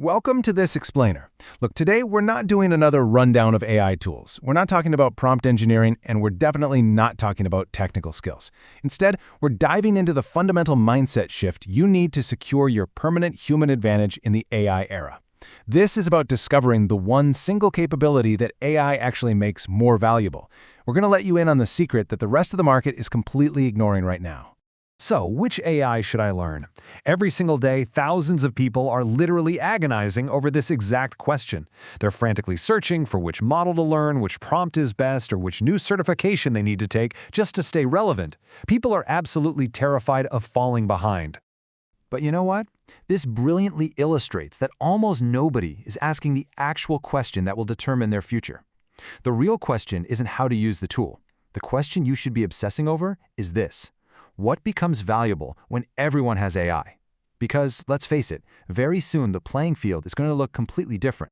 Welcome to this explainer. Look, today we're not doing another rundown of AI tools. We're not talking about prompt engineering, and we're definitely not talking about technical skills. Instead, we're diving into the fundamental mindset shift you need to secure your permanent human advantage in the AI era. This is about discovering the one single capability that AI actually makes more valuable. We're going to let you in on the secret that the rest of the market is completely ignoring right now. So, which AI should I learn? Every single day, thousands of people are literally agonizing over this exact question. They're frantically searching for which model to learn, which prompt is best, or which new certification they need to take just to stay relevant. People are absolutely terrified of falling behind. But you know what? This brilliantly illustrates that almost nobody is asking the actual question that will determine their future. The real question isn't how to use the tool. The question you should be obsessing over is this: what becomes valuable when everyone has AI? Because, let's face it, very soon the playing field is going to look completely different.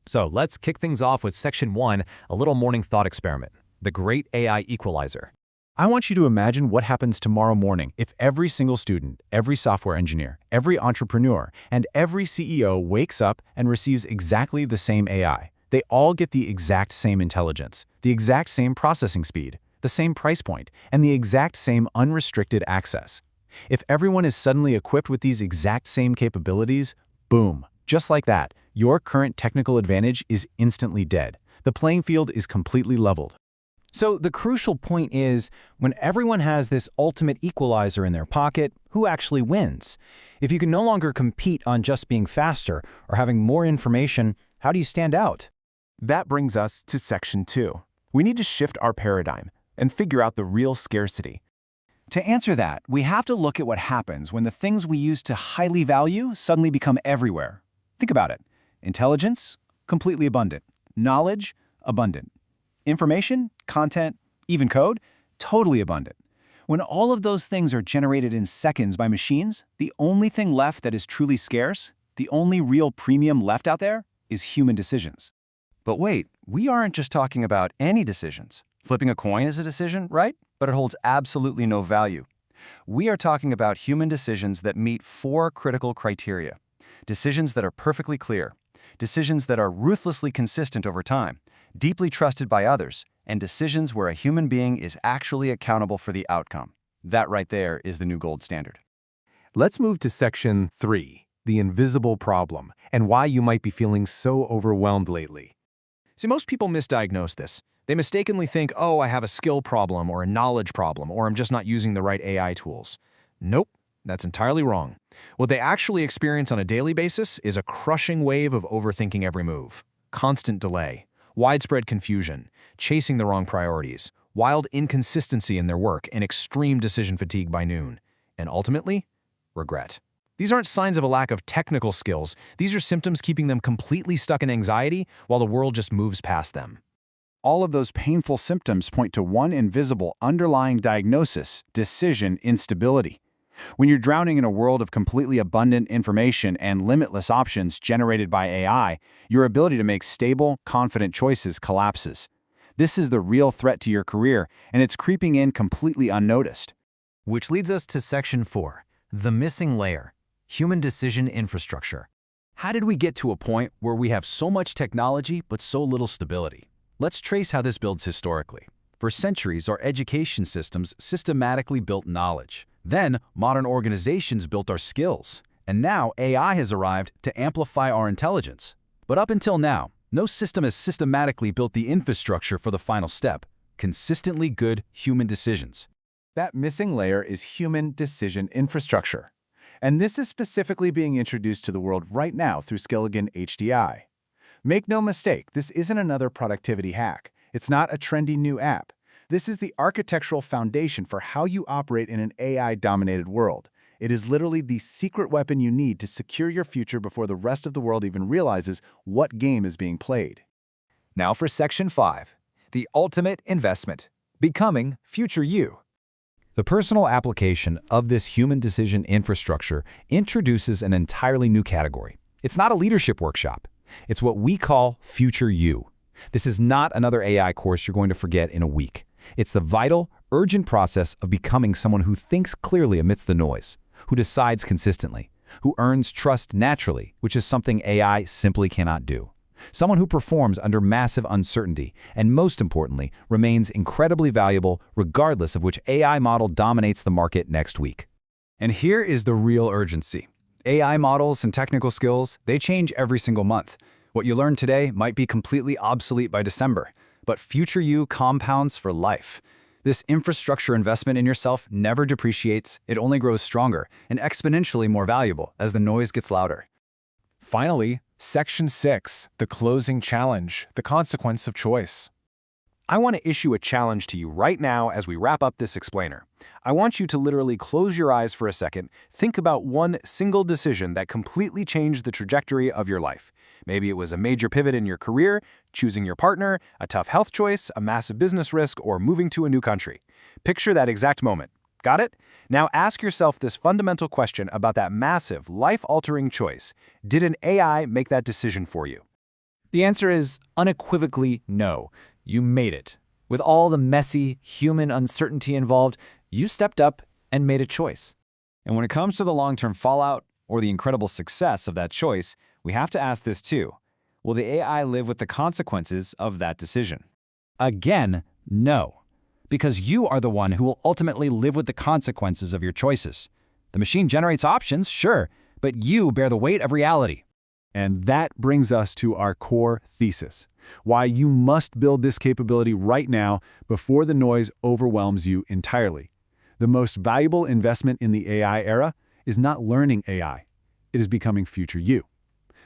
So let's kick things off with Section 1, a little morning thought experiment, the Great AI Equalizer. I want you to imagine what happens tomorrow morning if every single student, every software engineer, every entrepreneur, and every CEO wakes up and receives exactly the same AI. They all get the exact same intelligence, the exact same processing speed, the same price point, and the exact same unrestricted access. If everyone is suddenly equipped with these exact same capabilities, boom, just like that, your current technical advantage is instantly dead. The playing field is completely leveled. So the crucial point is, when everyone has this ultimate equalizer in their pocket, who actually wins? If you can no longer compete on just being faster or having more information, how do you stand out? That brings us to Section 2. We need to shift our paradigm and figure out the real scarcity. To answer that, we have to look at what happens when the things we used to highly value suddenly become everywhere. Think about it. Intelligence, completely abundant. Knowledge, abundant. Information, content, even code, totally abundant. When all of those things are generated in seconds by machines, the only thing left that is truly scarce, the only real premium left out there, is human decisions. But wait, we aren't just talking about any decisions. Flipping a coin is a decision, right? But it holds absolutely no value. We are talking about human decisions that meet 4 critical criteria. Decisions that are perfectly clear. Decisions that are ruthlessly consistent over time, deeply trusted by others, and decisions where a human being is actually accountable for the outcome. That right there is the new gold standard. Let's move to Section 3, the invisible problem, and why you might be feeling so overwhelmed lately. See, most people misdiagnose this. They mistakenly think, oh, I have a skill problem or a knowledge problem, or I'm just not using the right AI tools. Nope, that's entirely wrong. What they actually experience on a daily basis is a crushing wave of overthinking every move, constant delay, widespread confusion, chasing the wrong priorities, wild inconsistency in their work, and extreme decision fatigue by noon, and ultimately, regret. These aren't signs of a lack of technical skills. These are symptoms keeping them completely stuck in anxiety while the world just moves past them. All of those painful symptoms point to one invisible underlying diagnosis: decision instability. When you're drowning in a world of completely abundant information and limitless options generated by AI, your ability to make stable, confident choices collapses. This is the real threat to your career, and it's creeping in completely unnoticed. Which leads us to Section 4, the missing layer, human decision infrastructure. How did we get to a point where we have so much technology but so little stability? Let's trace how this builds historically. For centuries, our education systems systematically built knowledge. Then, modern organizations built our skills. And now, AI has arrived to amplify our intelligence. But up until now, no system has systematically built the infrastructure for the final step: consistently good human decisions. That missing layer is human decision infrastructure. And this is specifically being introduced to the world right now through Skilligan HDI. Make no mistake, this isn't another productivity hack. It's not a trendy new app. This is the architectural foundation for how you operate in an AI-dominated world. It is literally the secret weapon you need to secure your future before the rest of the world even realizes what game is being played. Now for Section 5, the ultimate investment, becoming future you. The personal application of this human decision infrastructure introduces an entirely new category. It's not a leadership workshop. It's what we call Future You. This is not another AI course you're going to forget in a week. It's the vital, urgent process of becoming someone who thinks clearly amidst the noise, who decides consistently, who earns trust naturally, which is something AI simply cannot do. Someone who performs under massive uncertainty and, most importantly, remains incredibly valuable regardless of which AI model dominates the market next week. And here is the real urgency. AI models and technical skills, they change every single month. What you learn today might be completely obsolete by December, but future you compounds for life. This infrastructure investment in yourself never depreciates, it only grows stronger and exponentially more valuable as the noise gets louder. Finally, Section 6, the closing challenge, the consequence of choice. I want to issue a challenge to you right now as we wrap up this explainer. I want you to literally close your eyes for a second, think about one single decision that completely changed the trajectory of your life. Maybe it was a major pivot in your career, choosing your partner, a tough health choice, a massive business risk, or moving to a new country. Picture that exact moment. Got it? Now ask yourself this fundamental question about that massive, life-altering choice. Did an AI make that decision for you? The answer is unequivocally no. You made it. With all the messy, human uncertainty involved, you stepped up and made a choice. And when it comes to the long-term fallout or the incredible success of that choice, we have to ask this too. Will the AI live with the consequences of that decision? Again, no. Because you are the one who will ultimately live with the consequences of your choices. The machine generates options, sure, but you bear the weight of reality. And that brings us to our core thesis, why you must build this capability right now before the noise overwhelms you entirely. The most valuable investment in the AI era is not learning AI. It is becoming future you.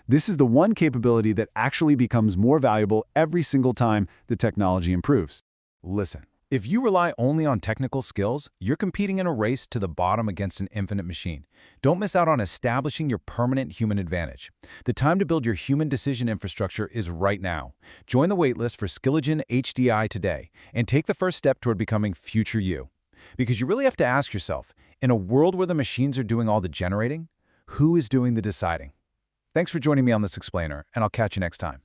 This is the one capability that actually becomes more valuable every single time the technology improves. Listen, if you rely only on technical skills, you're competing in a race to the bottom against an infinite machine. Don't miss out on establishing your permanent human advantage. The time to build your human decision infrastructure is right now. Join the waitlist for Skilligen HDI today and take the first step toward becoming future you. Because you really have to ask yourself, in a world where the machines are doing all the generating, who is doing the deciding? Thanks for joining me on this explainer, and I'll catch you next time.